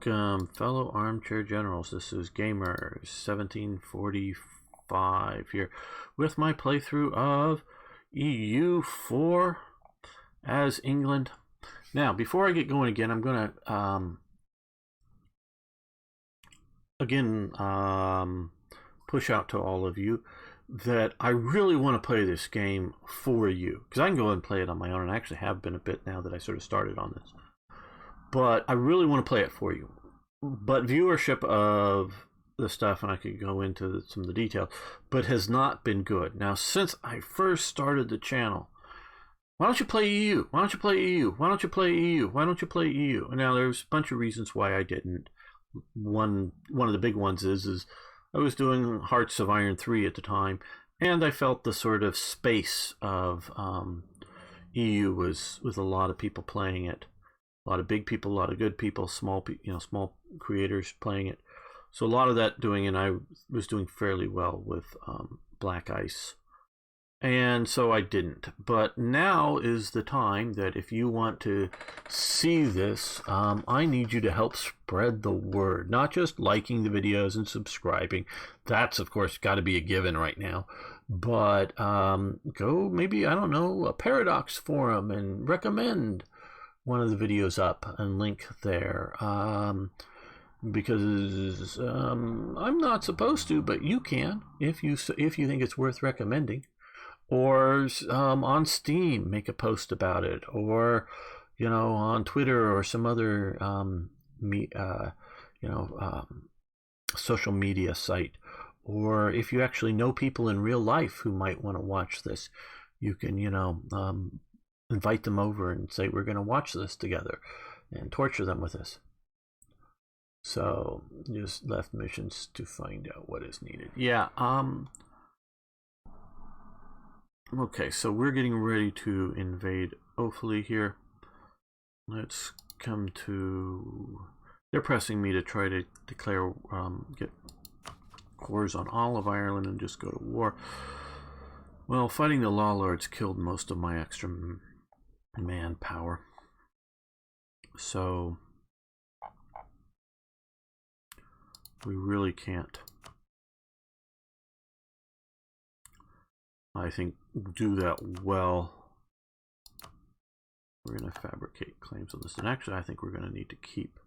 Welcome, fellow armchair generals. This is Gamer 1745 here with my playthrough of EU4 as England. Now, before I get going again, I'm going to push out to all of you that I really want to play this game for you, because I can go ahead and play it on my own, and I actually have been a bit now that I sort of started on this. But I really want to play it for you. But viewership of the stuff, and I could go into some of the details, but has not been good. Now, since I first started the channel, why don't you play EU? Why don't you play EU? Why don't you play EU? Why don't you play EU? Now, there's a bunch of reasons why I didn't. One of the big ones is I was doing Hearts of Iron 3 at the time, and I felt the sort of space of EU was with a lot of people playing it. A lot of big people, a lot of good people, small creators playing it. So a lot of that doing, and I was doing fairly well with Black Ice. And so I didn't. But now is the time that if you want to see this, I need you to help spread the word. Not just liking the videos and subscribing. That's, of course, got to be a given right now. But go maybe, I don't know, a Paradox forum and recommend one of the videos up and link there, because I'm not supposed to, but you can if you think it's worth recommending, or on Steam make a post about it, or on Twitter or some other social media site, or if you actually know people in real life who might want to watch this, you can invite them over and say, we're going to watch this together, and torture them with this. So just left missions to find out what is needed. Yeah. Okay, so we're getting ready to invade Offaly here. Let's come to... They're pressing me to try to declare, get cores on all of Ireland and just go to war. Well, fighting the Law Lords killed most of my extra manpower, so we really can't, I think, do that well. We're going to fabricate claims on this, and actually I think we're going to need to keep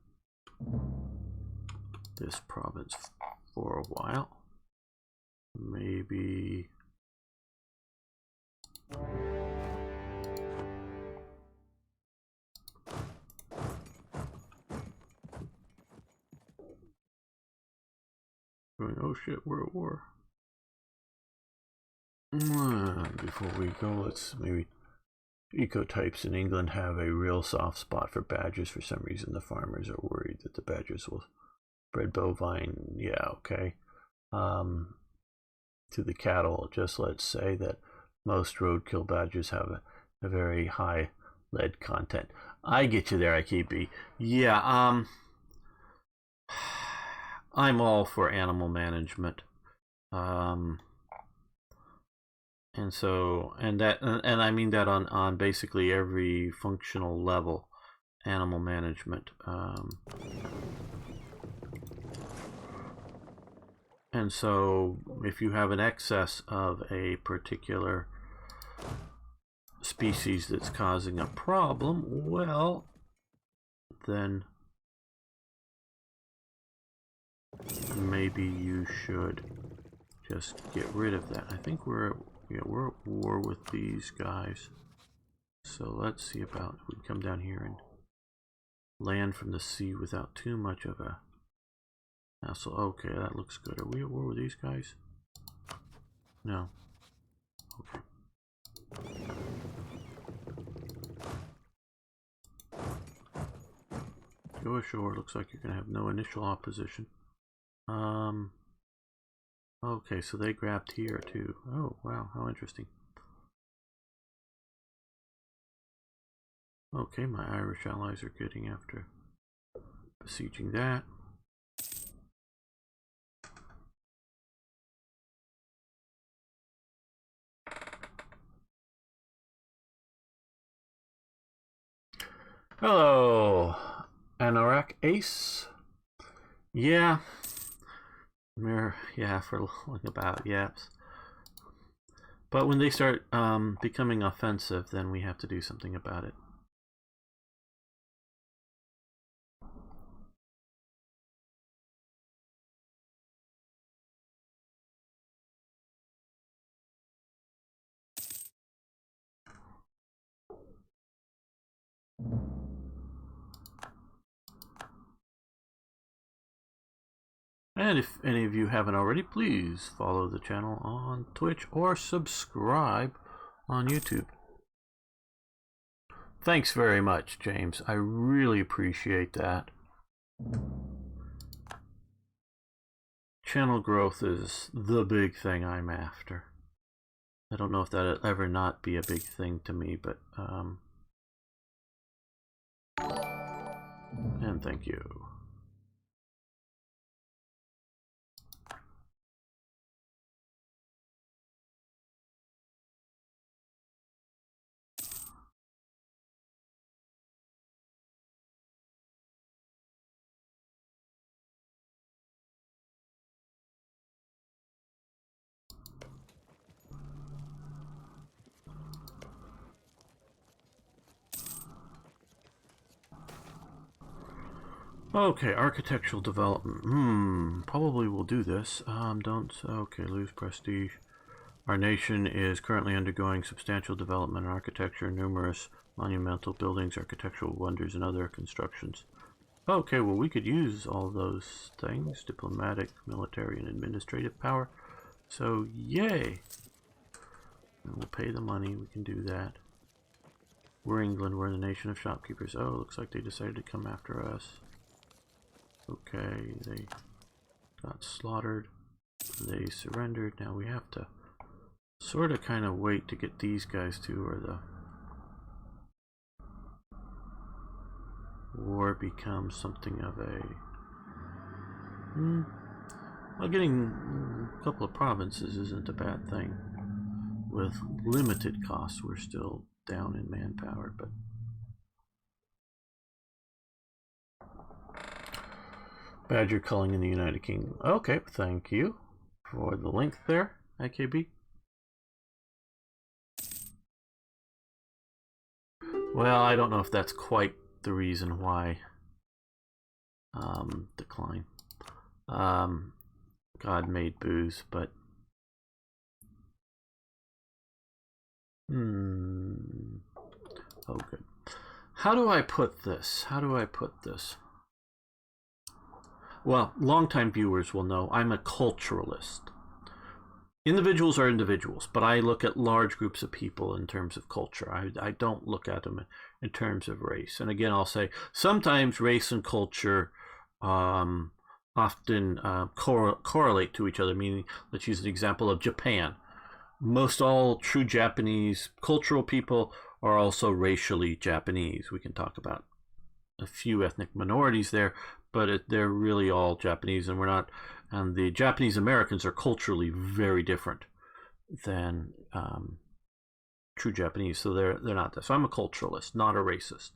this province for a while. Maybe oh shit, we're at war. Before we go, let's maybe... Ecotypes in England have a real soft spot for badgers. For some reason, the farmers are worried that the badgers will bred bovine. Yeah, okay. To the cattle, just let's say that most roadkill badgers have a very high lead content. I get you there, IKB. Yeah, I'm all for animal management, and I mean that on basically every functional level, animal management. And so if you have an excess of a particular species that's causing a problem, well, then maybe you should just get rid of that. I think we're at war with these guys, so let's see about if we can come down here and land from the sea without too much of a hassle. Okay, that looks good. Are we at war with these guys? No. Okay. Go ashore. Looks like you're gonna have no initial opposition. Okay, so they grabbed here too. Oh, wow, how interesting. Okay, my Irish allies are getting after besieging that. Hello, Anorak Ace. Yeah. Yeah, for long about, yes. But when they start becoming offensive, then we have to do something about it. And if any of you haven't already, please follow the channel on Twitch or subscribe on YouTube. Thanks very much, James. I really appreciate that. Channel growth is the big thing I'm after. I don't know if that'll ever not be a big thing to me, but and thank you. Okay, architectural development. Probably will do this. Okay, lose prestige. Our nation is currently undergoing substantial development in architecture, numerous monumental buildings, architectural wonders, and other constructions. Okay, well, we could use all those things. Diplomatic, military, and administrative power. So, yay! And we'll pay the money, we can do that. We're England, we're the nation of shopkeepers. Oh, looks like they decided to come after us. Okay, they got slaughtered. They surrendered. Now we have to sort of kind of wait to get these guys to where the war becomes something of a... Well, getting a couple of provinces isn't a bad thing. With limited costs, we're still down in manpower, but... Badger culling in the United Kingdom. Okay, thank you for the link there, IKB. Well, I don't know if that's quite the reason why. Decline. God made booze, but... Oh, good. How do I put this? Well, longtime viewers will know I'm a culturalist. Individuals are individuals, but I look at large groups of people in terms of culture. I don't look at them in terms of race. And again, I'll say sometimes race and culture often correlate to each other, meaning, let's use an example of Japan. Most all true Japanese cultural people are also racially Japanese. We can talk about a few ethnic minorities there, but they're really all Japanese, and we're not. And the Japanese Americans are culturally very different than true Japanese, so they're not that. So I'm a culturalist, not a racist.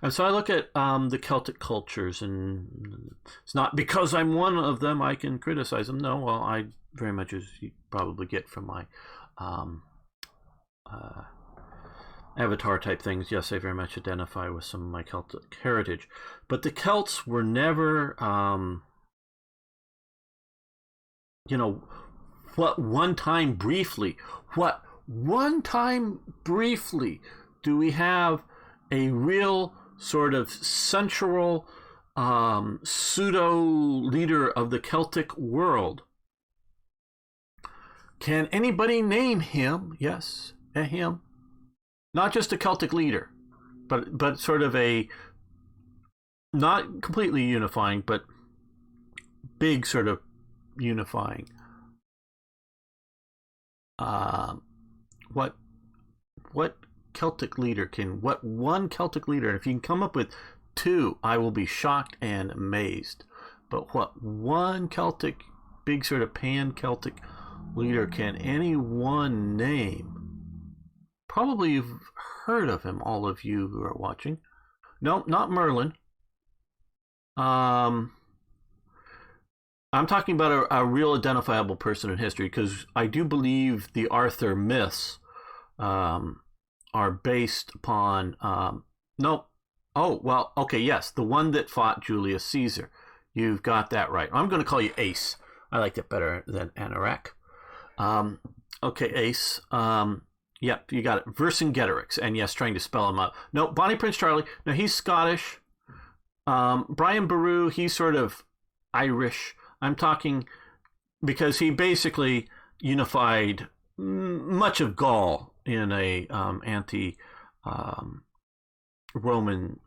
And so I look at the Celtic cultures, and it's not because I'm one of them I can criticize them. No, well, I very much, as you probably get from my avatar type things, yes, I very much identify with some of my Celtic heritage. But the Celts were never, what one time briefly do we have a real sort of central pseudo leader of the Celtic world? Can anybody name him? Yes, a him. Not just a Celtic leader, but sort of a, not completely unifying, but big sort of unifying. What Celtic leader what one Celtic leader, and if you can come up with two, I will be shocked and amazed. But what one Celtic, big sort of pan-Celtic leader can anyone name? Probably you've heard of him, all of you who are watching. No, not Merlin. I'm talking about a real identifiable person in history, because I do believe the Arthur myths um, are based upon. No, oh well, okay, yes, the one that fought Julius Caesar. You've got that right. I'm going to call you Ace. I liked it better than Anorak. Um, okay, Ace. Yep, you got it. Vercingetorix, and yes, trying to spell him out. No, Bonnie Prince Charlie. No, he's Scottish. Brian Boru, he's sort of Irish. I'm talking because he basically unified much of Gaul in a anti um, Roman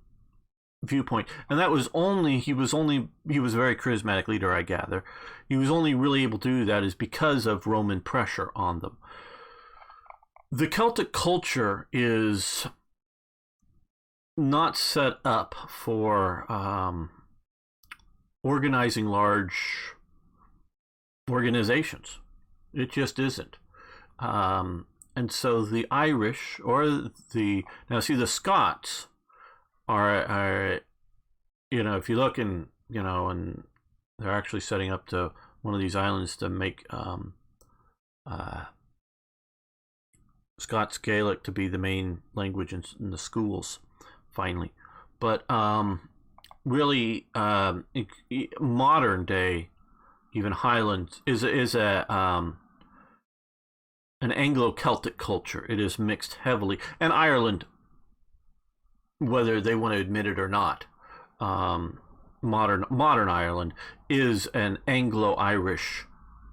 viewpoint, and that was only he was a very charismatic leader, I gather. He was only really able to do that is because of Roman pressure on them. The Celtic culture is not set up for organizing large organizations. It just isn't. And so the Irish or the now see the Scots are if you look and and they're actually setting up to one of these islands to make uh, Scots Gaelic to be the main language in the schools finally, but really modern day even Highlands is a an Anglo-Celtic culture. It is mixed heavily, and Ireland, whether they want to admit it or not, modern Ireland is an Anglo-Irish.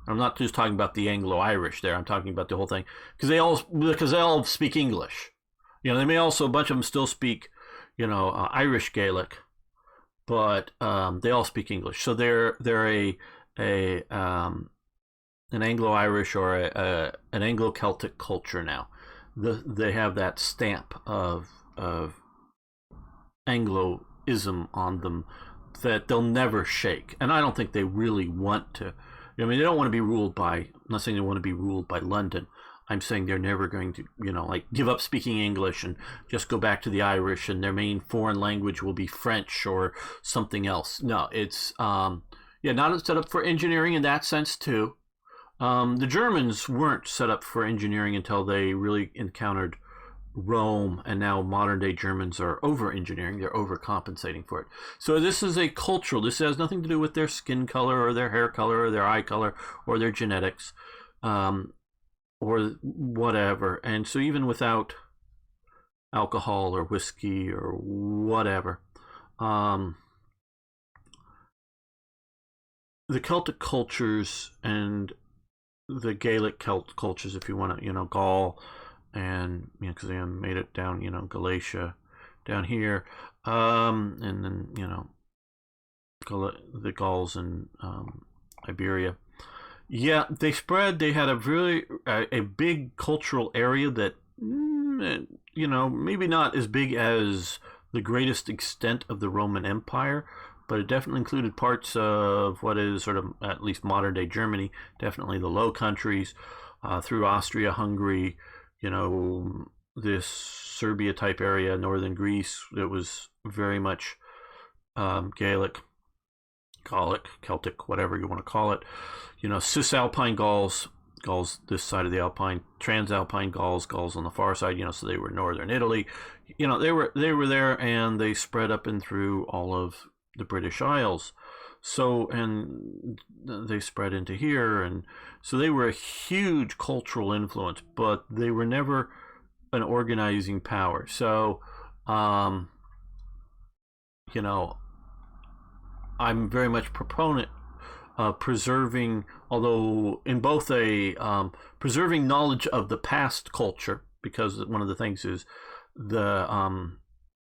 I'm not just talking about the Anglo-Irish there. I'm talking about the whole thing because they all speak English. They may also a bunch of them still speak, Irish Gaelic, but they all speak English. So they're a an Anglo-Irish or an Anglo-Celtic culture now. They have that stamp of Anglo-ism on them that they'll never shake, and I don't think they really want to. I mean, they don't want to be ruled by. I'm not saying they want to be ruled by London. I'm saying they're never going to, give up speaking English and just go back to the Irish, and their main foreign language will be French or something else. No, it's not set up for engineering in that sense too. The Germans weren't set up for engineering until they really encountered Rome, and now modern day Germans are over engineering. They're overcompensating for it. So this is a cultural. This has nothing to do with their skin color or their hair color or their eye color or their genetics, or whatever. And so even without alcohol or whiskey or whatever, the Celtic cultures and the Gaelic cultures, if you want to, Gaul, and because they made it down, Galatia, down here, and then the Gauls in Iberia. Yeah, they spread. They had a big cultural area that maybe not as big as the greatest extent of the Roman Empire, but it definitely included parts of what is sort of at least modern day Germany, definitely the Low Countries, through Austria, Hungary, this Serbia type area, northern Greece. It was very much Gaelic, Gallic, Celtic, whatever you want to call it. Cisalpine Gauls this side of the Alpine, Transalpine Gauls on the far side. So they were northern Italy. They were there, and they spread up and through all of the British Isles. So, and they spread into here, and so they were a huge cultural influence, but they were never an organizing power. So, I'm very much proponent of preserving, although in both preserving knowledge of the past culture, because one of the things is the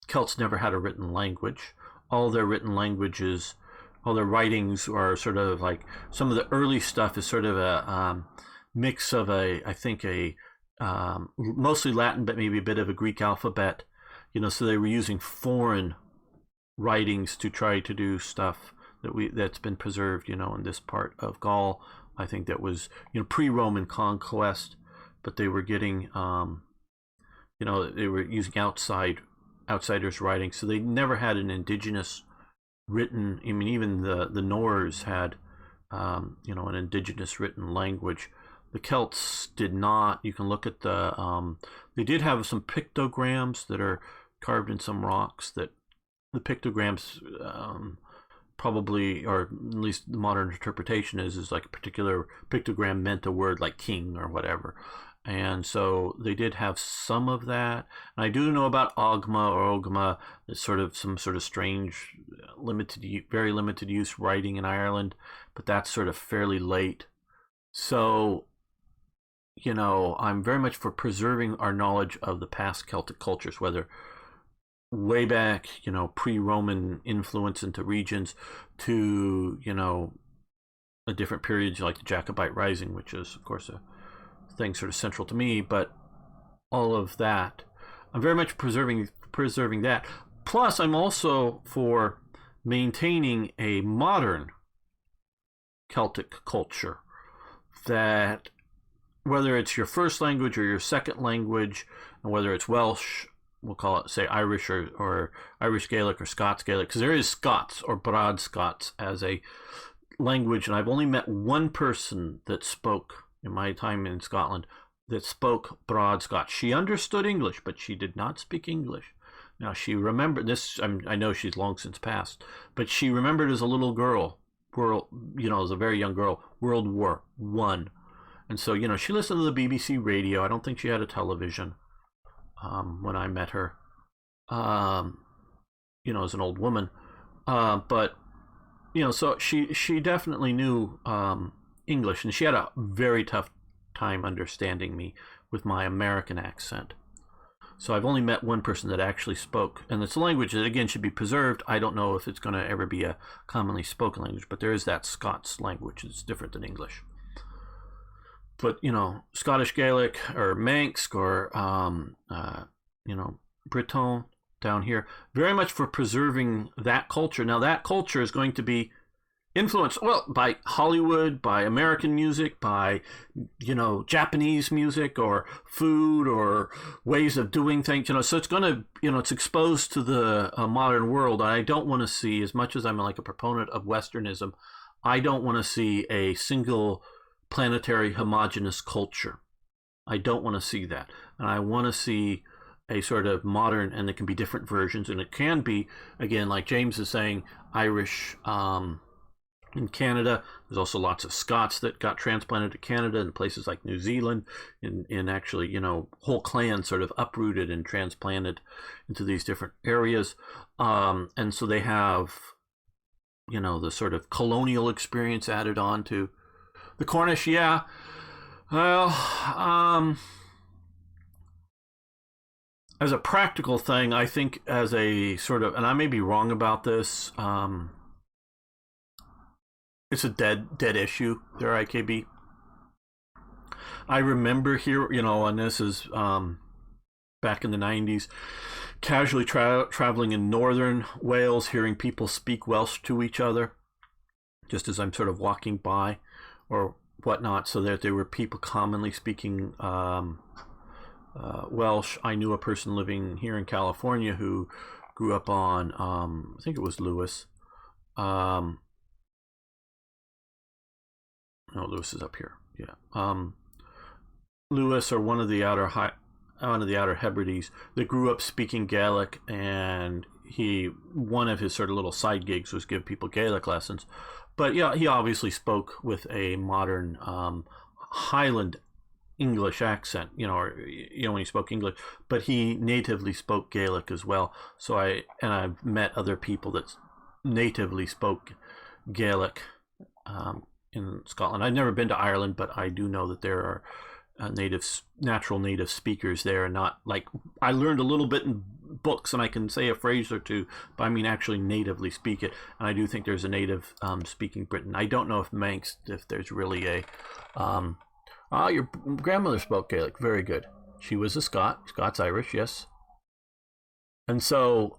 Celts never had a written language. All their written languages, all their writings are sort of like, some of the early stuff is sort of a mix of mostly Latin, but maybe a bit of a Greek alphabet. So they were using foreign writings to try to do stuff that's been preserved, in this part of Gaul. I think that was, pre-Roman conquest, but they were getting, they were using outsiders' writing, so they never had an indigenous written. I mean, even the Norse had an indigenous written language. The Celts did not. You can look at they did have some pictograms that are carved in some rocks. That the pictograms probably, or at least the modern interpretation is like a particular pictogram meant a word like king or whatever. And so they did have some of that. And I do know about Ogma or Ogma. It's sort of some sort of strange, very limited use writing in Ireland, but that's sort of fairly late. So, I'm very much for preserving our knowledge of the past Celtic cultures, whether way back, pre-Roman influence into regions to, a different periods like the Jacobite Rising, which is, of course, a thing sort of central to me, but all of that, I'm very much preserving that. Plus, I'm also for maintaining a modern Celtic culture that, whether it's your first language or your second language, and whether it's Welsh, we'll call it, say, Irish or Irish Gaelic or Scots Gaelic, because there is Scots or Broad Scots as a language, and I've only met one person that spoke in my time in Scotland that spoke Broad Scots. She understood English, but she did not speak English. Now, she remembered this. I know she's long since passed, but she remembered as a little girl, as a very young girl, World War I. And so, she listened to the BBC radio. I don't think she had a television when I met her, as an old woman. But, so she definitely knew English, and she had a very tough time understanding me with my American accent. So I've only met one person that actually spoke, and it's a language that, again, should be preserved. I don't know if it's going to ever be a commonly spoken language, but there is that Scots language. It's different than English. But, Scottish Gaelic or Manx or, Breton down here, very much for preserving that culture. Now, that culture is going to be influenced, by Hollywood, by American music, by, Japanese music or food or ways of doing things, so it's going to, it's exposed to the modern world. I don't want to see, as much as I'm like a proponent of Westernism, I don't want to see a single planetary homogenous culture. I don't want to see that. And I want to see a sort of modern, and there can be different versions, and it can be, again, like James is saying, Irish, in Canada. There's also lots of Scots that got transplanted to Canada in places like New Zealand, in actually, whole clans sort of uprooted and transplanted into these different areas. And so they have, the sort of colonial experience added on to the Cornish. Yeah. Well, as a practical thing, I think as a sort of, and I may be wrong about this, it's a dead issue there, IKB. I remember here, and this is back in the 90s, casually traveling in northern Wales, hearing people speak Welsh to each other, just as I'm sort of walking by or whatnot, so that there were people commonly speaking Welsh. I knew a person living here in California who grew up on, I think it was Lewis. No, Lewis is up here. Yeah. Lewis, or one of the outer Hebrides, that grew up speaking Gaelic, and one of his sort of little side gigs was give people Gaelic lessons. But yeah, he obviously spoke with a modern Highland English accent, when he spoke English, but he natively spoke Gaelic as well. So I've met other people that natively spoke Gaelic in Scotland. I've never been to Ireland, but I do know that there are natural native speakers there, and not like, I learned a little bit in books and I can say a phrase or two, but I mean actually natively speak it. And I do think there's a native speaking Britain. I don't know if Manx, if there's really a your grandmother spoke Gaelic. Very good. She was a Scots Irish, yes. And so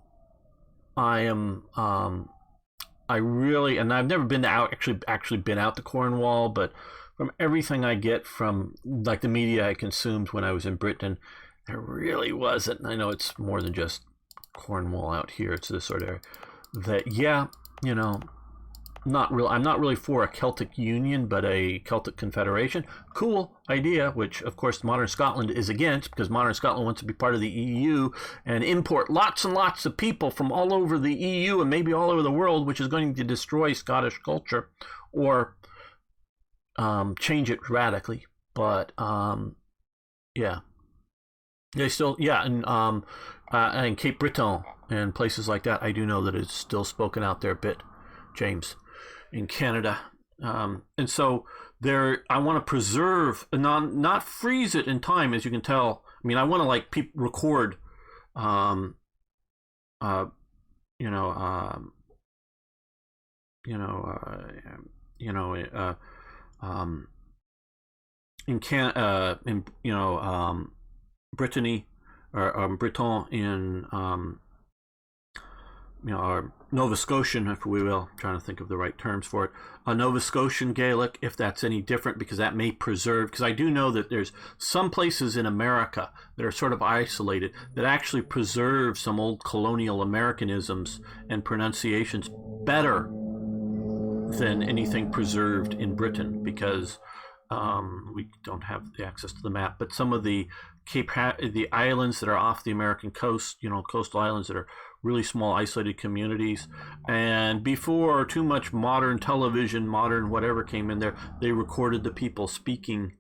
I am I really, and I've never been to actually been out to Cornwall, but from everything I get from like the media I consumed when I was in Britain, there really wasn't. I know it's more than just Cornwall out here. It's this sort of that, yeah, I'm not really for a Celtic Union, but a Celtic Confederation. Cool idea, which of course modern Scotland is against, because modern Scotland wants to be part of the EU and import lots and lots of people from all over the EU and maybe all over the world, which is going to destroy Scottish culture or change it radically. But yeah, they still, yeah, and Cape Breton and places like that. I do know that it's still spoken out there a bit, James, in Canada. And so there, I want to preserve, not freeze it in time, as you can tell. I mean, I want to like record, um, uh, you know, you know, you know, in Brittany or Breton in or Nova Scotian, if we will. I'm trying to think of the right terms for it. A Nova Scotian Gaelic, if that's any different, because that may preserve. Because I do know that there's some places in America that are sort of isolated that actually preserve some old colonial Americanisms and pronunciations better than anything preserved in Britain, because we don't have the access to the map. But some of the the islands that are off the American coast, coastal islands that are really small, isolated communities. And before too much modern television, modern whatever came in there, they recorded the people speaking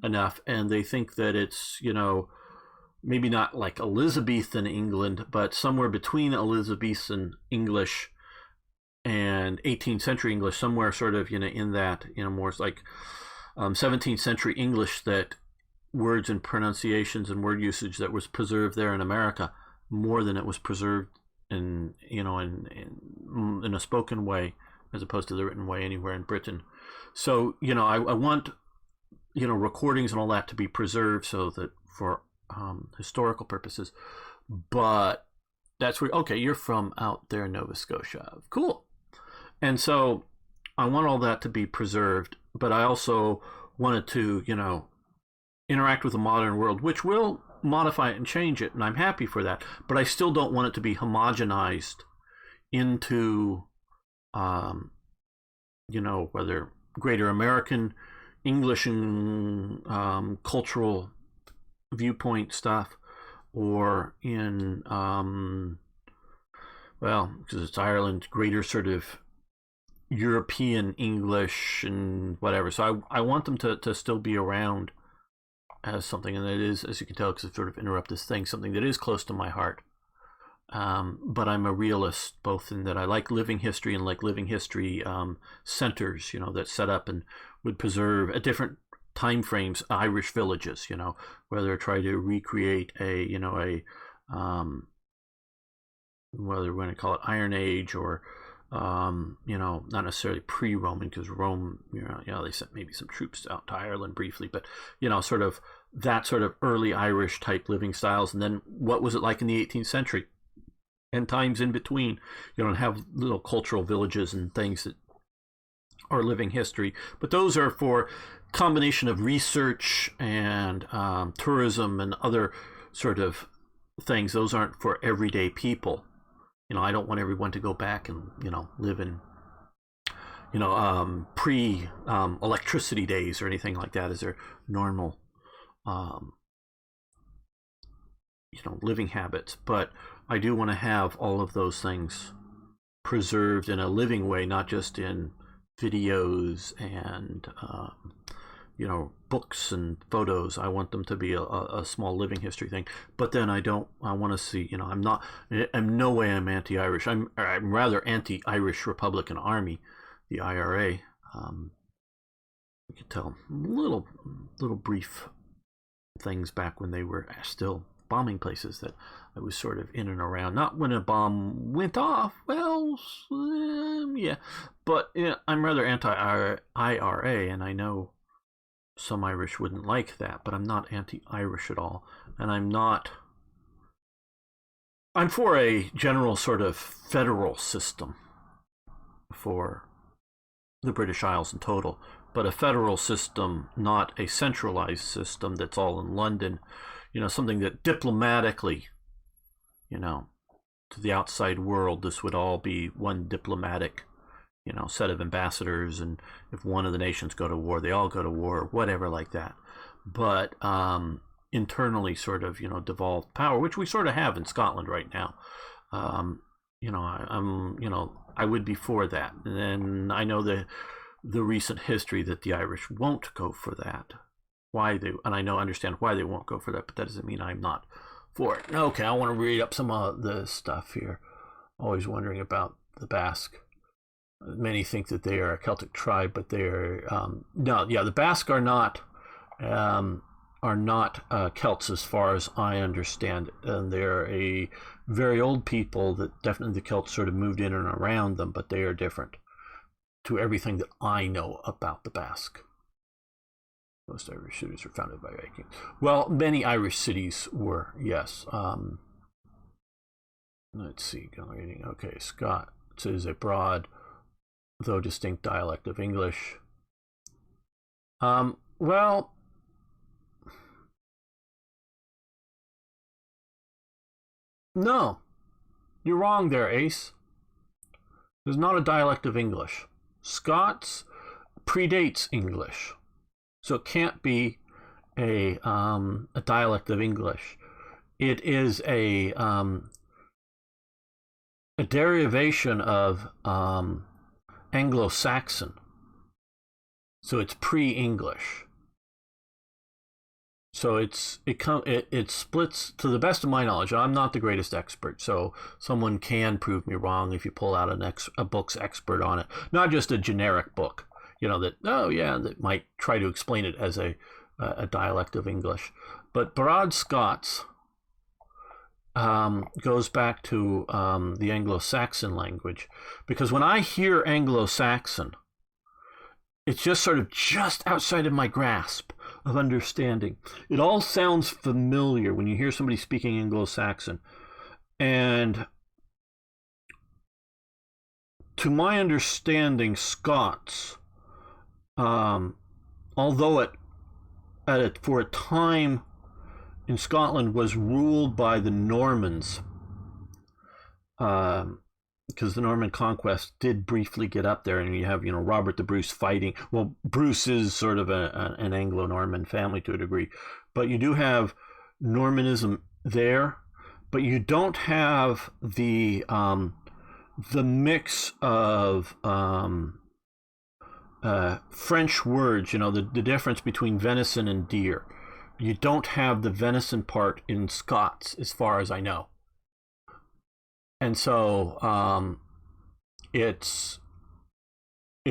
enough, and they think that it's, maybe not like Elizabethan England, but somewhere between Elizabethan English and 18th century English, somewhere sort of, in that, more like 17th century English, that words and pronunciations and word usage that was preserved there in America more than it was preserved in a spoken way, as opposed to the written way anywhere in Britain. So I want recordings and all that to be preserved, so that for historical purposes. But that's where, okay, you're from out there in Nova Scotia, cool. And so I want all that to be preserved, but I also wanted to interact with the modern world, which will modify it and change it, and I'm happy for that. But I still don't want it to be homogenized into, whether greater American English and cultural viewpoint stuff, or in, because it's Ireland, greater sort of European English and whatever. So I want them to still be around as something, and it is, as you can tell, because I sort of interrupt this thing, something that is close to my heart. But I'm a realist, both in that I like living history and like living history centers, that set up and would preserve at different time frames Irish villages, whether try to recreate whether we're going to call it Iron Age or not necessarily pre-Roman, because Rome, they sent maybe some troops out to Ireland briefly, but sort of that sort of early Irish type living styles. And then what was it like in the 18th century and times in between? Have little cultural villages and things that are living history, but those are for combination of research and tourism and other sort of things. Those aren't for everyday people. I don't want everyone to go back and, live in, pre electricity days or anything like that as their normal, living habits. But I do want to have all of those things preserved in a living way, not just in videos and, books and photos. I want them to be a small living history thing. But then I want to see, I'm no way I'm anti-Irish. I'm rather anti-Irish Republican Army, the IRA. You could tell little brief things back when they were still bombing places that I was sort of in and around. Not when a bomb went off, yeah. But I'm rather anti-IRA, and I know some Irish wouldn't like that, but I'm not anti-Irish at all. And I'm for a general sort of federal system for the British Isles in total, but a federal system, not a centralized system that's all in London. Something that diplomatically, to the outside world, this would all be one diplomatic, set of ambassadors, and if one of the nations go to war, they all go to war, whatever like that. But internally, sort of devolved power, which we sort of have in Scotland right now. I would be for that, and then I know the recent history that the Irish won't go for that. And I understand why they won't go for that, but that doesn't mean I'm not for it. Okay, I want to read up some of the stuff here. Always wondering about the Basque. Many think that they are a Celtic tribe, but they're the Basque are not Celts as far as I understand it, and they're a very old people that definitely the Celts sort of moved in and around them, but they are different to everything that I know about the Basque. Most Irish cities were founded by Vikings. Well, many Irish cities were, yes. Let's see, reading. Okay, Scots is a broad, though distinct dialect of English. Well, no, you're wrong there, Ace. There's not a dialect of English. Scots predates English, so it can't be a dialect of English. It is a derivation of Anglo-Saxon, so it's pre-English. So it splits, to the best of my knowledge. I'm not the greatest expert, so someone can prove me wrong if you pull out a book's expert on it, not just a generic book, that might try to explain it as a dialect of English. But Broad Scots goes back to the Anglo-Saxon language, because when I hear Anglo-Saxon, it's just sort of just outside of my grasp of understanding. It all sounds familiar when you hear somebody speaking Anglo-Saxon. And to my understanding, Scots, although for a time in Scotland was ruled by the Normans, because the Norman conquest did briefly get up there, and you have Robert the Bruce fighting. Well, Bruce is sort of an Anglo-Norman family to a degree, but you do have Normanism there, but you don't have the mix of French words. The difference between venison and deer. You don't have the venison part in Scots, as far as I know. And so it's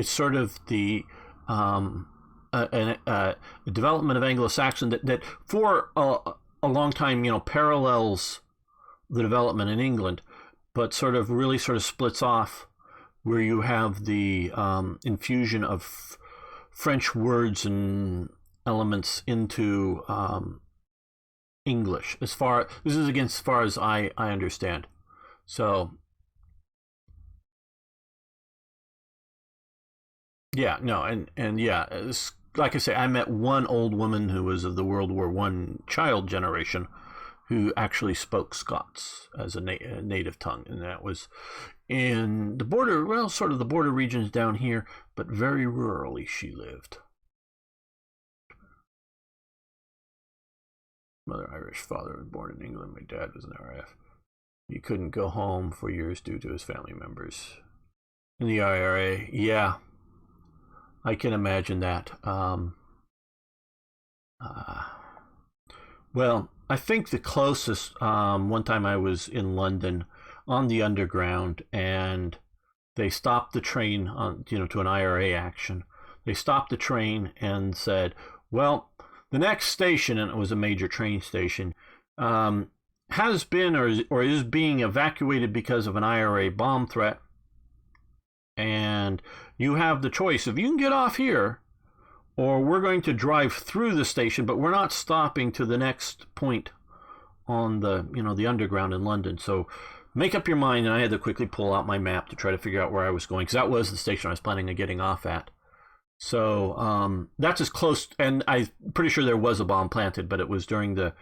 sort of the development of Anglo-Saxon that for a long time, parallels the development in England, but really splits off, where you have the infusion of French words and elements into English. This is again as far as I understand. So, yeah, no, and yeah, like I say, I met one old woman who was of the World War I child generation who actually spoke Scots as a native tongue, and that was in the border, sort of the border regions down here, but very rurally she lived. Mother Irish, father was born in England. My dad was an RAF. He couldn't go home for years due to his family members in the IRA. Yeah, I can imagine that. Well, I think the closest, one time I was in London on the Underground, and they stopped the train to an IRA action. They stopped the train and said, well, the next station, and it was a major train station, has been or is being evacuated because of an IRA bomb threat. And you have the choice of, you can get off here, or we're going to drive through the station, but we're not stopping to the next point on the Underground in London. So make up your mind. And I had to quickly pull out my map to try to figure out where I was going, because that was the station I was planning on getting off at. So that's as close, and I'm pretty sure there was a bomb planted, but it was during the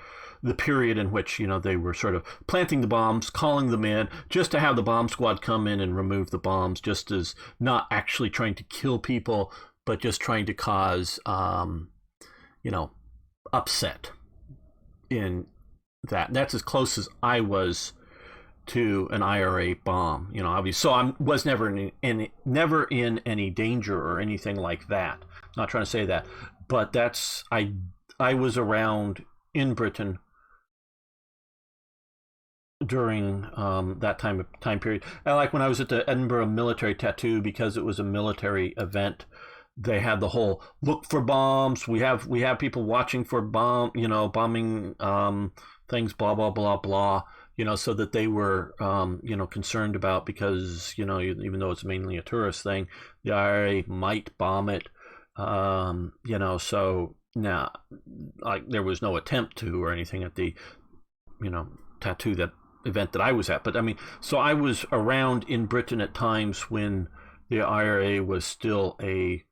period in which they were sort of planting the bombs, calling them in, just to have the bomb squad come in and remove the bombs, just as not actually trying to kill people, but just trying to cause you know upset in that. And that's as close as I was to an IRA bomb, obviously. So I was never in any danger or anything like that. I'm not trying to say that, but I was around in Britain during that time period. And like when I was at the Edinburgh Military Tattoo, because it was a military event, they had the whole look for bombs. We have people watching for bombing things, blah blah blah blah. So that they were concerned about, because even though it's mainly a tourist thing, the IRA might bomb it. So now, like, there was no attempt to or anything at the tattoo that event that I was at. But I mean, so I was around in Britain at times when the IRA was still a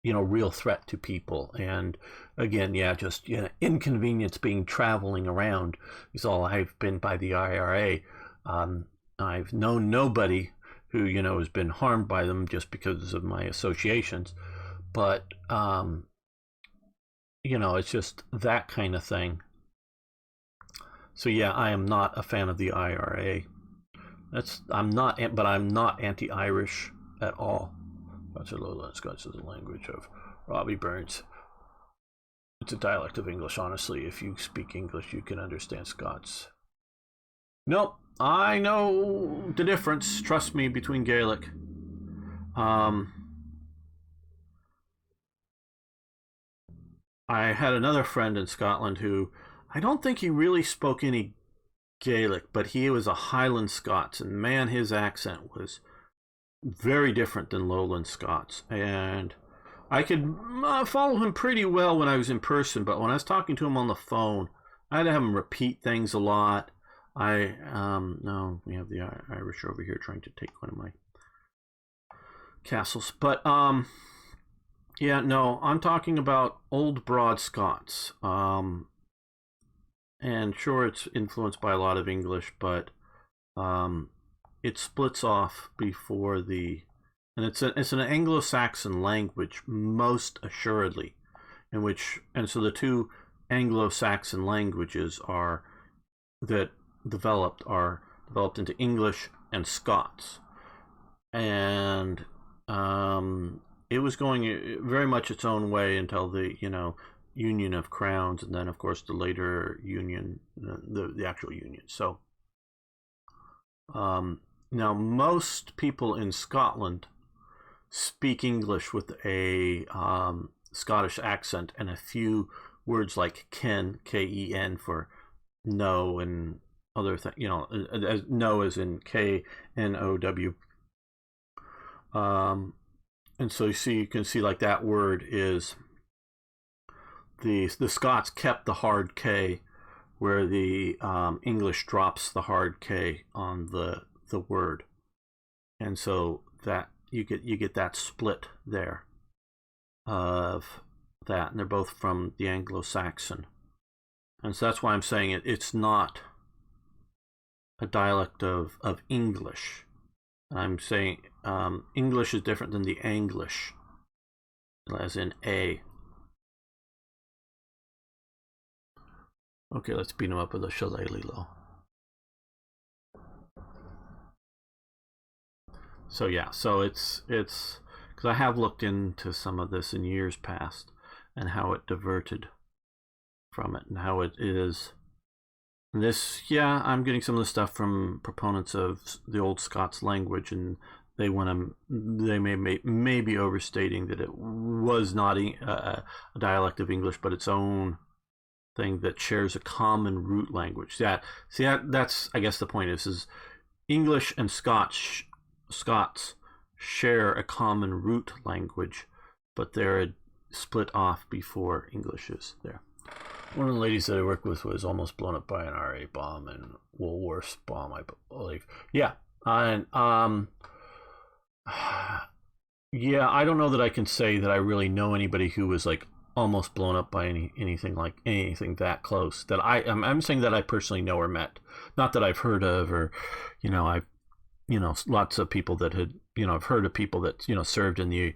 real threat to people. And again, just inconvenience being traveling around is all. I've been by the IRA. I've known nobody who has been harmed by them just because of my associations. But it's just that kind of thing. So yeah, I am not a fan of the IRA. I'm not anti-Irish at all. Scots or Lowland Scots is the language of Robbie Burns. It's a dialect of English, honestly. If you speak English, you can understand Scots. Nope, I know the difference, trust me, between Gaelic. I had another friend in Scotland who, I don't think he really spoke any Gaelic, but he was a Highland Scots, and man, his accent was very different than Lowland Scots. And I could follow him pretty well when I was in person, but when I was talking to him on the phone, I had to have him repeat things a lot. No, we have the Irish over here trying to take one of my castles. But yeah, no, I'm talking about Old Broad Scots. And sure, it's influenced by a lot of English, but it splits off before and it's an Anglo-Saxon language, most assuredly, and so the two Anglo-Saxon languages that are developed into English and Scots, and it was going very much its own way until the Union of Crowns, and then of course the later Union, the actual Union. So now most people in Scotland speak English with a Scottish accent, and a few words like ken, Ken, for no, and other things, as no as in Know. And so you can see, like, that word is the Scots kept the hard K, where the English drops the hard K on the word, and so that you get that split there of that, and they're both from the Anglo-Saxon, and so that's why I'm saying it's not a dialect of English. I'm saying English is different than the Anglish, as in A. Okay, let's beat him up with a shillelagh. So yeah, so it's because I have looked into some of this in years past, and how it diverted from it, and how it is this. Yeah, I'm getting some of the stuff from proponents of the old Scots language, and they may be overstating that it was not a dialect of English, but its own thing that shares a common root language. That's I guess the point is English and Scots share a common root language, but they're split off before English is there. One of the ladies that I worked with was almost blown up by an RA bomb and Woolworths bomb, I believe. Yeah, and Yeah, I don't know that I can say that I really know anybody who was like almost blown up by anything that close. That I'm saying that I personally know or met, not that I've heard of, or I've lots of people that had I've heard of people that served in the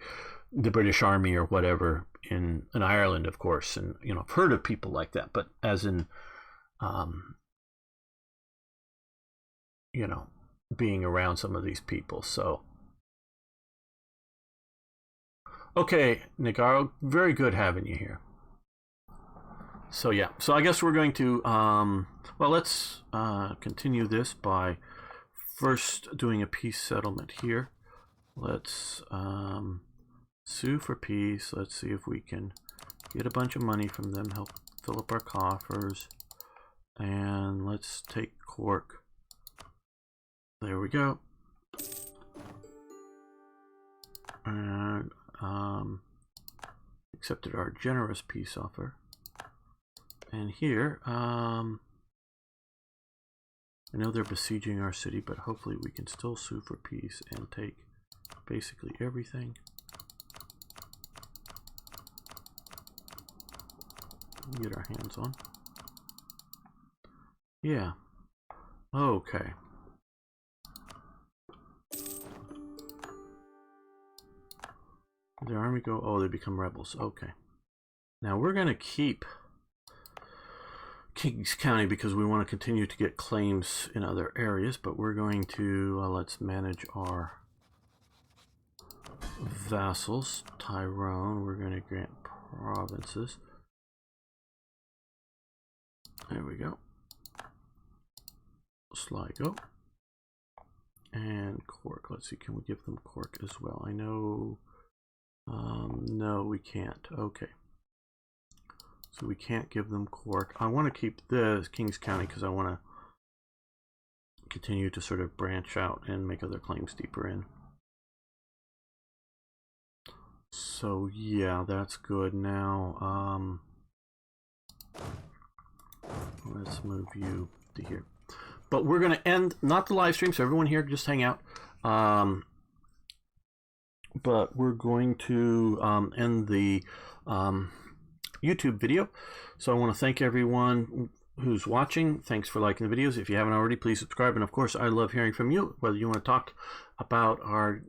British Army or whatever in Ireland, of course, and I've heard of people like that, but as in um, you know being around some of these people. So okay, Nigaro, very good having you here. So yeah, so I guess we're going to well, let's continue this by first doing a peace settlement here. Let's sue for peace. Let's see if we can get a bunch of money from them, help fill up our coffers, and let's take Cork. There we go. And accepted our generous peace offer. And here, I know they're besieging our city, but hopefully we can still sue for peace and take basically everything. Get our hands on. Yeah. Okay. The army go, oh, they become rebels. Okay. Now we're going to keep Kings County because we want to continue to get claims in other areas, but we're going to, let's manage our vassals. Tyrone, we're going to grant provinces. There we go. Sligo. And Cork. Let's see, can we give them Cork as well? I know, no, we can't. Okay. So we can't give them Cork. I want to keep this Kings County because I want to continue to sort of branch out and make other claims deeper in. So yeah, that's good. Now let's move you to here. But we're going to end, not the live stream, so everyone here just hang out. But we're going to end the YouTube video. So I want to thank everyone who's watching. Thanks for liking the videos. If you haven't already, please subscribe. And of course, I love hearing from you, whether you want to talk about our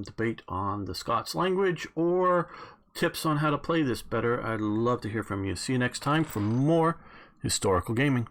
debate on the Scots language or tips on how to play this better. I'd love to hear from you. See you next time for more historical gaming.